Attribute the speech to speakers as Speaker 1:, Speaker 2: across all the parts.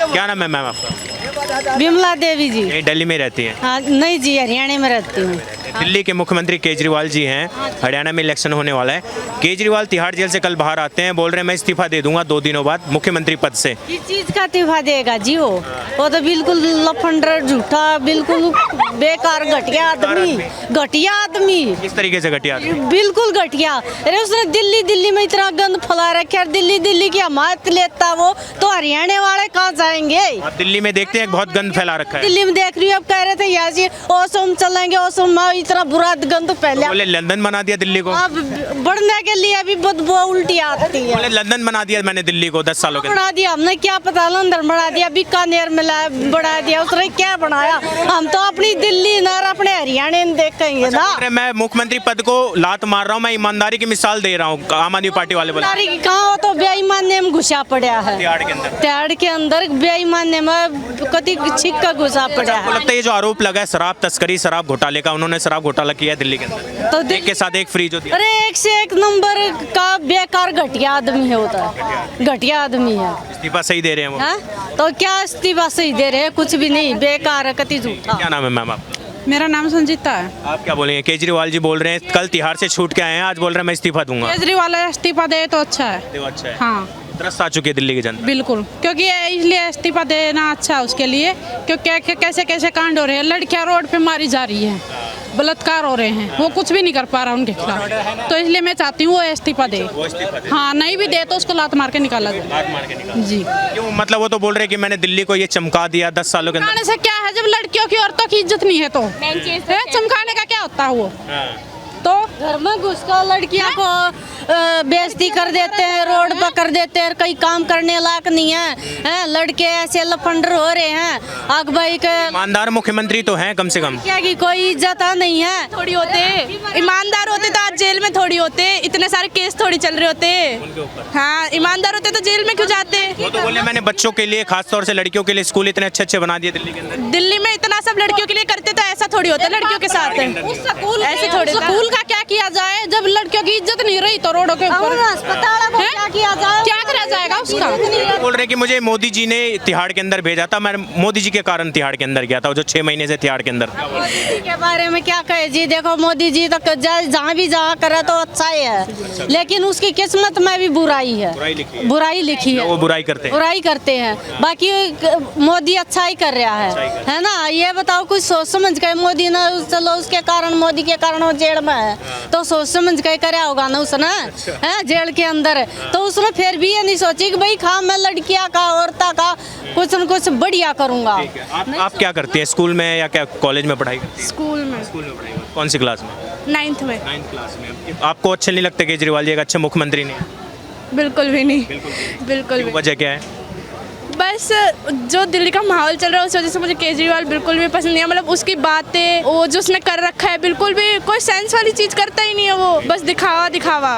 Speaker 1: क्या नाम है मैम आपका?
Speaker 2: विमला देवी जी।
Speaker 1: यही दिल्ली में रहती है?
Speaker 2: हाँ नहीं जी, हरियाणा में रहती हूँ।
Speaker 1: दिल्ली के मुख्यमंत्री केजरीवाल जी हैं, हरियाणा में इलेक्शन होने वाला है। केजरीवाल तिहाड़ जेल से कल बाहर आते हैं, बोल रहे हैं मैं इस्तीफा दे दूंगा 2 दिनों बाद मुख्यमंत्री पद से।
Speaker 2: किस चीज का इस्तीफा देगा जी? वो तो बिल्कुल लफंडर, झूठा, बिल्कुल बेकार, घटिया आदमी, घटिया आदमी,
Speaker 1: किस तरीके से घटिया?
Speaker 2: बिल्कुल घटिया। अरे उसने दिल्ली में इतना गंद फैला रखा है, दिल्ली की हमायत लेता वो, तो हरियाणा वाले कहाँ जाएंगे?
Speaker 1: आप दिल्ली में देखते हैं बहुत गंद फैला रखा है।
Speaker 2: दिल्ली में देख रही हूँ, अब कह रहे थे यहाँ से ओसम चलेंगे, ओसम में इतना बुरा गंद फैला।
Speaker 1: बोले लंदन बना दिया दिल्ली को।
Speaker 2: अब बढ़ने के लिए अभी बदबू उल्टी आती है।
Speaker 1: बोले लंदन बना दिया मैंने दिल्ली को 10 सालों के अंदर।
Speaker 2: बना दिया हमने, क्या पता लंदन बना दिया, बीकानेर में बढ़ा दिया, उसने क्या बनाया? हम तो अपनी दिल्ली न अपने हरियाणा में देखेंगे ना।
Speaker 1: बोल रहे मैं मुख्यमंत्री पद को लात मार रहा हूँ, मैं ईमानदारी की मिसाल दे रहा हूँ, आम आदमी पार्टी वाले बोले।
Speaker 2: ईमानदारी कहाँ हो, तो बेईमानी में घुसा पड़ा है।
Speaker 1: तिहाड़ के अंदर
Speaker 2: तिहाड़ के अंदर बेईमानी में कति छिक का घुसा पड़ा
Speaker 1: आपको
Speaker 2: है।
Speaker 1: लगता है ये जो आरोप लगा है शराब तस्करी, शराब घोटाले का, उन्होंने शराब घोटाला किया है दिल्ली के अंदर,
Speaker 2: तो
Speaker 1: एक के साथ एक फ्री जो दिया।
Speaker 2: अरे एक से एक नंबर का बेकार घटिया आदमी है, होता है घटिया आदमी है।
Speaker 1: इस्तीफा सही दे रहे हैं वो?
Speaker 2: हाँ? तो क्या इस्तीफा सही दे रहे हैं? कुछ भी नहीं, बेकार है, कति झूठा।
Speaker 1: क्या नाम है मैम आप?
Speaker 3: मेरा नाम संजीता है।
Speaker 1: आप क्या बोलेंगे? केजरीवाल जी बोल रहे हैं कल तिहाड़ से छूट के आए हैं, आज बोल रहे हैं मैं इस्तीफा दूंगा।
Speaker 3: केजरीवाल इस्तीफा दे तो अच्छा है।
Speaker 1: तो अच्छा है।
Speaker 3: हाँ
Speaker 1: त्रस्त आ चुकी है दिल्ली की जनता।
Speaker 3: बिल्कुल, क्योंकि ये इसलिए इस्तीफा देना अच्छा है उसके लिए, क्योंकि कैसे कैसे कांड हो रहे हैं, लड़कियां रोड पे मारी जा रही हैं, बलात्कार हो रहे हैं, वो कुछ भी नहीं कर पा रहा उनके खिलाफ। तो इसलिए मैं चाहती हूँ वो इस्तीफा दे। हाँ, नहीं भी दे तो उसको लात मार के निकाला दे। जी
Speaker 1: क्यों? मतलब वो तो बोल रहे हैं कि मैंने दिल्ली को ये चमका दिया 10 सालों के अंदर।
Speaker 3: चमकाने से क्या है, जब लड़कियों की औरतों की इज्जत नहीं है तो चमकाने का क्या होता है वो? तो
Speaker 2: घर में घुसकर लड़कियों को बेइज्जती कर देते हैं, रोड पर कर देते हैं, कहीं काम करने लायक नहीं है, हैं? लड़के ऐसे लफंडर हो रहे हैं। आग भाई के
Speaker 1: ईमानदार मुख्यमंत्री तो हैं कम से कम।
Speaker 2: क्या की कोई इज्जत नहीं है?
Speaker 4: थोड़ी होते ईमानदार होते तो आज जेल में थोड़ी होते, इतने सारे केस थोड़ी चल रहे होते। हाँ, ईमानदार होते तो जेल में क्यों जाते?
Speaker 1: वो तो बोले मैंने बच्चों के लिए, खासतौर से लड़कियों के लिए स्कूल इतने अच्छे अच्छे बना दिए दिल्ली के अंदर।
Speaker 4: दिल्ली में इतना सब लड़कियों के लिए करते तो ऐसा थोड़ी होता लड़कियों के साथ। ऐसे थोड़ी था।
Speaker 3: स्कूल का क्या किया जाए जब लड़कियों की इज्जत नहीं रही तो रोडों के ऊपर
Speaker 2: अस्पताल को
Speaker 3: हैं?
Speaker 2: क्या किया जाए?
Speaker 3: क्या करा जाएगा उसका?
Speaker 1: बोल रहे हैं कि मुझे मोदी जी ने तिहाड़ के अंदर भेजा था, मैं मोदी जी के कारण तिहाड़ के अंदर गया था, जो 6 महीने से तिहाड़ के अंदर।
Speaker 2: के बारे में क्या कहे जी? देखो मोदी जी तो जहाँ भी जहाँ करे तो अच्छा ही है, लेकिन उसकी किस्मत में भी बुराई है, बुराई लिखी है,
Speaker 1: वो बुराई करते हैं।
Speaker 2: बुराई करते हैं। बाकी मोदी अच्छा ही कर रहा है ना? ये बताओ कुछ सोच समझ के मोदी ने, चलो उसके कारण, मोदी के कारण वो जेल में है, तो सोच समझ के कराया होगा ना उसने, है जेल के अंदर। तो उसने फिर भी ये नहीं सोची कि भाई खा मैं लड़कियां का, औरता का कुछ न कुछ बढ़िया करूंगा।
Speaker 1: आप क्या करती हैं? स्कूल में या क्या कॉलेज में पढ़ाई करती हैं?
Speaker 4: स्कूल में
Speaker 1: स्कूल में पढ़ाई। कौन सी क्लास में?
Speaker 4: 9th में।
Speaker 1: 9th क्लास में। आपको अच्छे नहीं लगते केजरीवाल जी एक अच्छे मुख्यमंत्री नहीं?
Speaker 4: बिल्कुल भी नहीं, बिल्कुल भी।
Speaker 1: वजह क्या है?
Speaker 4: बस जो दिल्ली का माहौल चल रहा है उस वजह से मुझे केजरीवाल बिल्कुल भी पसंद नहीं है। मतलब उसकी बातें, वो जो उसने कर रखा है, बिल्कुल भी कोई सेंस वाली चीज़ करता ही नहीं है वो, बस दिखावा दिखावा।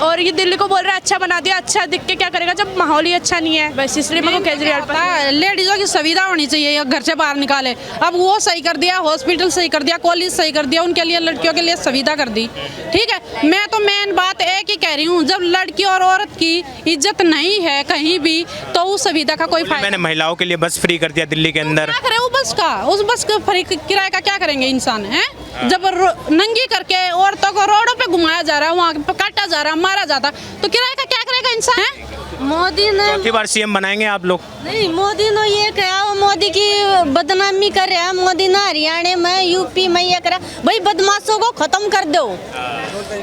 Speaker 4: और ये दिल्ली को बोल रहा है अच्छा बना दिया, अच्छा दिख के क्या करेगा जब माहौल ही अच्छा नहीं है? बस इसलिए मेरे को केजरीवाल पसंद है।
Speaker 3: लेडीजों की सुविधा होनी चाहिए, घर से बाहर निकाले। अब वो सही कर दिया, हॉस्पिटल सही कर दिया, कॉलेज सही कर दिया, उनके लिए, लड़कियों के लिए सुविधा कर दी। ठीक है, मैं तो मेन बात एक ही कह रही हूँ, जब लड़की और औरत की इज्जत नहीं है कहीं भी तो उस सुविधा का कोई फायदा।
Speaker 1: मैंने महिलाओं के लिए बस फ्री कर दिया दिल्ली के अंदर।
Speaker 3: क्या करे वो बस का, उस बस का फ्री किराए का क्या करेंगे इंसान? है जब नंगी करके औरतों को रोडों पे घुमाया जा रहा है, वहाँ पे काटा जा रहा है, मारा जाता है, तो किराए का क्या करेगा इंसान? है
Speaker 2: मोदी ने
Speaker 1: चौथी बार सीएम बनाएंगे आप लोग?
Speaker 2: नहीं, मोदी ने ये कहा, वो मोदी की बदनामी कर रहा है। मोदी ने हरियाणा में, यूपी में ये करा, भाई बदमाशों को खत्म कर दो,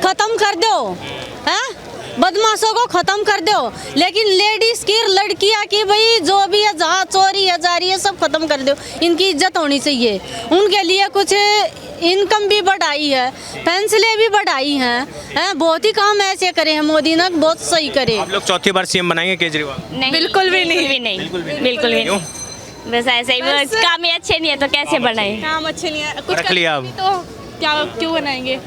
Speaker 2: खत्म कर दो, हैं? बदमाशों को खत्म कर दो, लेकिन लेडीज की, लड़कियां की, भाई जो भी है, जहाँ चोरी है जा रही है, सब खत्म कर दो। इनकी इज्जत होनी चाहिए। उनके लिए कुछ इनकम भी बढ़ाई है, पेंशनें भी बढ़ाई हैं, बहुत ही काम ऐसे करे हैं मोदी ने, बहुत सही करे।
Speaker 1: आप लोग चौथी बार सीएम बनाएंगे केजरीवाल?
Speaker 4: नहीं, बिल्कुल भी नहीं,
Speaker 1: बिल्कुल भी
Speaker 4: नहीं।
Speaker 5: बस ऐसे ही, बस काम ही अच्छे नहीं है तो कैसे बनाए?
Speaker 4: काम अच्छे नहीं है, कुछ
Speaker 1: रख लिया अब।
Speaker 4: तो क्या क्यों बनाएंगे?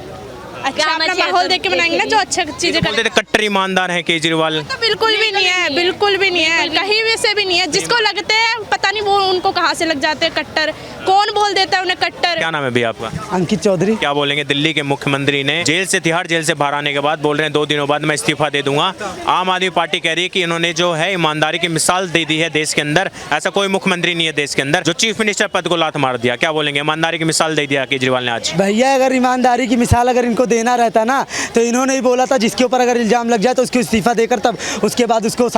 Speaker 4: अच्छा
Speaker 5: काम
Speaker 4: अपना
Speaker 5: अच्छे
Speaker 4: माहौल
Speaker 5: तो
Speaker 4: देख के बनाएंगे ना, जो अच्छा चीजें
Speaker 1: बोलते थे कट्टर ईमानदार है केजरीवाल।
Speaker 4: तो बिल्कुल भी नहीं है, बिल्कुल भी नहीं है, कहीं भी से भी नहीं है। जिसको लगते हैं पता नहीं वो उनको कहाँ से लग जाते हैं कट्टर, कौन बोल देता है उन्हें कट्टर।
Speaker 1: क्या नाम है भैया आपका?
Speaker 6: अंकित चौधरी।
Speaker 1: क्या बोलेंगे? दिल्ली के मुख्यमंत्री ने जेल से, तिहाड़ जेल से बाहर आने के बाद बोल रहे हैं 2 दिनों बाद मैं इस्तीफा दे दूंगा। आम आदमी पार्टी कह रही है कि इन्होंने जो है ईमानदारी की मिसाल दे दी है देश के अंदर। ऐसा कोई मुख्यमंत्री नहीं है देश के अंदर जो चीफ मिनिस्टर पद को लात मार दिया। क्या बोलेंगे? ईमानदारी की मिसाल दे दिया केजरीवाल ने आज।
Speaker 6: भैया अगर ईमानदारी की मिसाल अगर इनको देना रहता ना तो इन्होंने ही बोला था जिसके ऊपर अगर इल्जाम लग जाए तो उसको इस्तीफा देकर तब उसके बाद उसको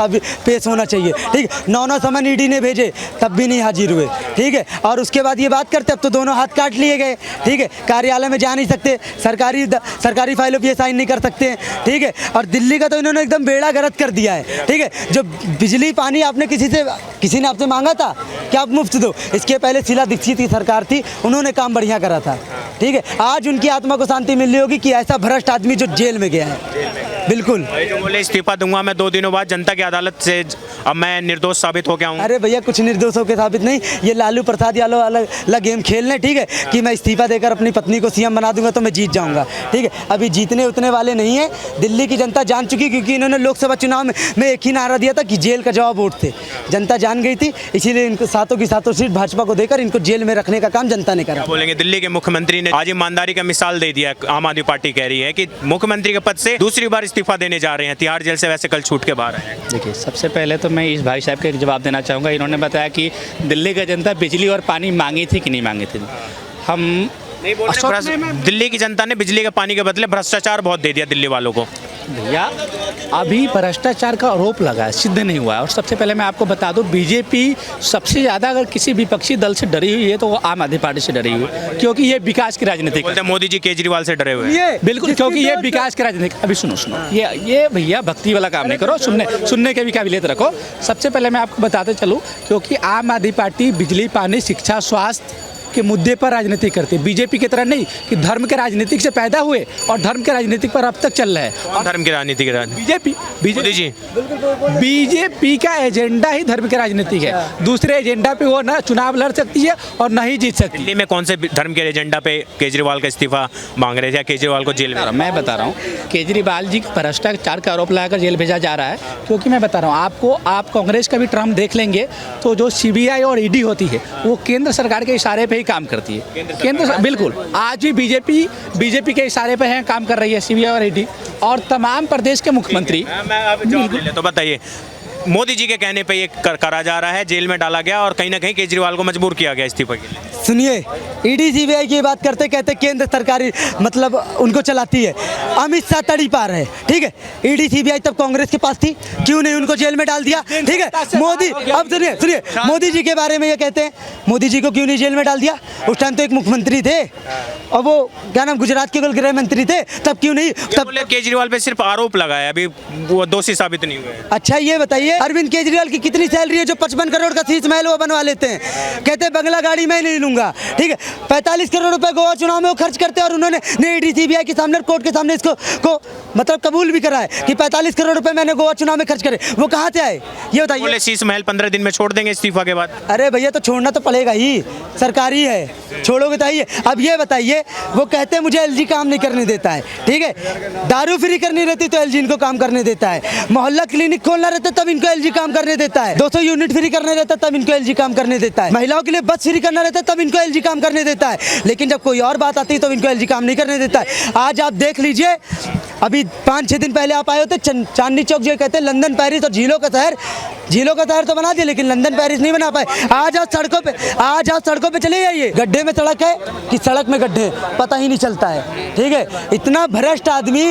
Speaker 6: पेश होना चाहिए। ठीक है, 9 समन ईडी ने भेजे तब भी नहीं हाजिर हुए। ठीक है, और उसके बाद ये बात करते अब तो दोनों हाथ काट लिए गए। ठीक है, कार्यालय में जा नहीं सकते, सरकारी फाइलों पर साइन नहीं कर सकते हैं। ठीक है, और दिल्ली का तो इन्होंने एकदम बेड़ा गर्क कर दिया है। ठीक है, जो बिजली पानी आपने किसी ने आपसे मांगा था कि आप मुफ्त दो, इसके पहले शीला दीक्षित की सरकार थी, उन्होंने काम बढ़िया करा था। ठीक है, आज उनकी आत्मा को शांति मिल रही होगी कि ऐसा भ्रष्ट आदमी जो जेल में गया है। बिल्कुल,
Speaker 1: जो बोले इस्तीफा दूंगा मैं 2 दिनों बाद जनता की अदालत से, अब मैं निर्दोष साबित हो गया हूँ।
Speaker 6: अरे भैया कुछ निर्दोष होकर साबित नहीं, ये लालू प्रसाद यादव अलग गेम खेल लें। ठीक है, कि मैं इस्तीफा देकर अपनी पत्नी को सीएम बना दूंगा तो मैं जीत जाऊंगा। ठीक है, अभी जीतने उतने वाले नहीं है। दिल्ली की जनता जान चुकी, क्योंकि इन्होंने लोकसभा चुनाव में एक ही नारा दिया था कि जेल का जवाब वोट थे। जनता जान गई थी, इसीलिए इनको सातों की सातों सीट भाजपा को देकर इनको जेल में रखने का काम जनता ने करा।
Speaker 1: बोलेंगे दिल्ली के मुख्यमंत्री ने आज ईमानदारी का मिसाल दे दिया। आम आदमी पार्टी कह रही है कि मुख्यमंत्री के पद से दूसरी बार इस्तीफा देने जा रहे हैं। तिहाड़ जेल से वैसे कल छूट के बाहर आए।
Speaker 7: देखिए, सबसे पहले तो मैं इस भाई साहब के जवाब देना चाहूँगा। इन्होंने बताया कि दिल्ली की जनता बिजली और पानी मांगी थी कि नहीं मांगी थी। हम
Speaker 1: नहीं बोल रहे, दिल्ली की जनता ने बिजली के पानी के बदले भ्रष्टाचार बहुत दे दिया दिल्ली वालों को।
Speaker 7: भैया अभी भ्रष्टाचार का आरोप लगा है, सिद्ध नहीं हुआ है। और सबसे पहले मैं आपको बता दूं, बीजेपी सबसे ज़्यादा अगर किसी विपक्षी दल से डरी हुई है तो वो आम आदमी पार्टी से डरी हुई है, क्योंकि ये विकास की राजनीति
Speaker 1: बोलते हैं मोदी जी केजरीवाल से डरे हुए हैं।
Speaker 7: बिल्कुल, क्योंकि ये विकास की राजनीति। अभी सुनो ये भैया भक्ति वाला काम नहीं करो, सुनने के भी काबिलियत रखो। सबसे पहले मैं आपको बताते चलूँ, क्योंकि आम आदमी पार्टी बिजली, पानी, शिक्षा, स्वास्थ्य के मुद्दे पर राजनीति करती है। बीजेपी की तरह नहीं कि धर्म के राजनीतिक से पैदा हुए और धर्म के राजनीतिक पर अब तक चल रहा है।
Speaker 1: और धर्म की राजनीति के
Speaker 7: बीजेपी का एजेंडा ही धर्म की राजनीति है। दूसरे एजेंडा पे वो ना चुनाव लड़ सकती है और ना ही जीत सकती है।
Speaker 1: दिल्ली में कौन से धर्म के एजेंडा पे केजरीवाल का इस्तीफा मांग रहे थे या केजरीवाल को जेल में?
Speaker 7: मैं बता रहा हूँ, केजरीवाल जी भ्रष्टाचार का आरोप लगाकर जेल भेजा जा रहा है। क्योंकि मैं बता रहा हूँ आपको, आप कांग्रेस का भी टर्म देख लेंगे तो जो CBI और ED होती है वो केंद्र सरकार के इशारे पे ही काम करती है। केंद्र बिल्कुल आज भी बीजेपी के इशारे पे है काम कर रही है CBI और ED और तमाम प्रदेश के मुख्यमंत्री।
Speaker 1: तो बताइए, मोदी जी के कहने पे ये करा जा रहा है, जेल में डाला गया और कहीं ना कहीं केजरीवाल को मजबूर किया गया इस्तीफे के लिए।
Speaker 6: सुनिए, ED CBI की बात करते कहते केंद्र सरकारी मतलब उनको चलाती है, अमित शाह तड़ी पार है। ठीक है, ED CBI तब कांग्रेस के पास थी, क्यों नहीं उनको जेल में डाल दिया? ठीक है, मोदी, अब सुनिए मोदी जी के बारे में ये कहते हैं, मोदी जी को क्यों नहीं जेल में डाल दिया? उस टाइम तो एक मुख्यमंत्री थे और वो क्या नाम, गुजरात के गृह मंत्री थे, तब क्यों नहीं? तब
Speaker 1: केजरीवाल पे सिर्फ आरोप लगाया, अभी वो दोषी साबित नहीं हुए।
Speaker 6: अच्छा ये बताइए, अरविंद केजरीवाल की कितनी सैलरी है जो 55 करोड़ का शीश महल वो बनवा लेते हैं? कहते हैं बंगला गाड़ी मैं नहीं लूंगा। ठीक है, 45 करोड़ रुपए गोवा चुनाव में वो खर्च करते हैं और उन्होंने ED CBI के सामने, कोर्ट के सामने इसको मतलब कबूल भी करा है कि 45 करोड़ रुपए मैंने गोवा चुनाव में खर्च करे। वो कहाँ से आए ये बताइए?
Speaker 1: बोले शीश महल 15 दिन में छोड़ देंगे इस्तीफा के बाद।
Speaker 6: अरे भैया तो छोड़ना तो पड़ेगा ही, सरकारी है, छोड़ोगे तो आइए। अब ये बताइए, वो कहते हैं मुझे LG काम नहीं करने देता है। ठीक है, दारू फ्री करनी रहती तो LG इनको काम करने देता है, मोहल्ला क्लिनिक खोलना रहता तब इनको LG काम करने देता है, 200 यूनिट फ्री करना रहता तब इनको LG काम करने देता है, महिलाओं के लिए बस फ्री करना रहता तब इनको LG काम करने देता है। लेकिन जब कोई और बात आती है तो इनको LG काम नहीं करने देता है। आज आप देख लीजिए, अभी 5-6 दिन पहले आप आए होते चांदनी चौक, जो कहते हैं लंदन पेरिस और झीलों का शहर तो बना दिया, लेकिन लंदन पेरिस नहीं बना पाए। आज आप सड़कों पे चले जाइए, गड्ढे में सड़क है कि सड़क में गड्ढे, पता ही नहीं चलता है। ठीक है, इतना भ्रष्ट आदमी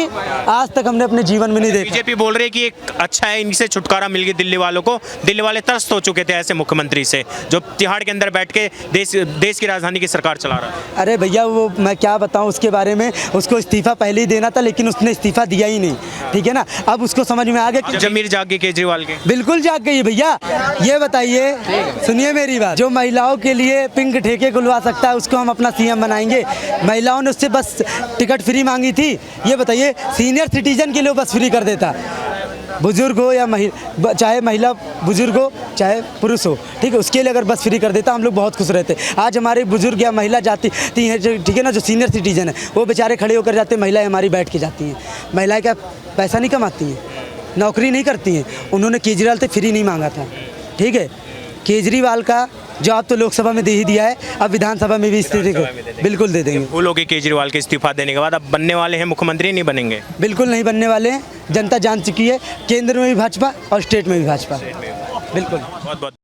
Speaker 6: आज तक हमने अपने जीवन में नहीं देखा।
Speaker 1: बीजेपी बोल रही है कि एक अच्छा है, इनसे छुटकारा मिल गया दिल्ली वालों को। दिल्ली वाले त्रस्त हो चुके थे ऐसे मुख्यमंत्री से जो तिहाड़ के अंदर बैठ के देश की राजधानी की सरकार चला रहा है।
Speaker 6: अरे भैया वो मैं क्या बताऊं उसके बारे में, उसको इस्तीफा पहले ही देना था लेकिन उसने इस्तीफा दिया ही नहीं। ठीक है ना, अब उसको समझ में आ गया कि
Speaker 1: जमीर जाग गई केजरीवाल के।
Speaker 6: बिल्कुल जाग गई भैया। ये बताइए, सुनिए मेरी बात, जो महिलाओं के लिए पिंक ठेके खुलवा सकता है उसको हम अपना CM बनाएंगे। महिलाओं ने उससे बस टिकट फ्री मांगी थी, ये बताइए सीनियर सिटीजन के लिए बस फ्री कर देता, बुजुर्ग हो या चाहे महिला बुजुर्ग हो चाहे पुरुष हो। ठीक है, उसके लिए अगर बस फ्री कर देता हम लोग बहुत खुश रहते। आज हमारे बुजुर्ग या महिला जाती हैं, ठीक है ना, जो सीनियर सिटीजन है वो बेचारे खड़े होकर जाते हैं, महिलाएं हमारी बैठ के जाती हैं। महिलाएं क्या पैसा नहीं कमाती हैं, नौकरी नहीं करती हैं, उन्होंने केजरीवाल से फ्री नहीं मांगा था। ठीक है, केजरीवाल का जवाब तो लोकसभा में दे ही दिया है, अब विधानसभा में भी स्थिति को बिल्कुल दे देंगे।
Speaker 1: फूलोगे केजरीवाल के इस्तीफा देने के बाद अब बनने वाले हैं मुख्यमंत्री, नहीं बनेंगे?
Speaker 6: बिल्कुल नहीं बनने वाले हैं, जनता जान चुकी है, केंद्र में भी भाजपा और स्टेट में भी भाजपा। बिल्कुल।
Speaker 1: बहुत बहुत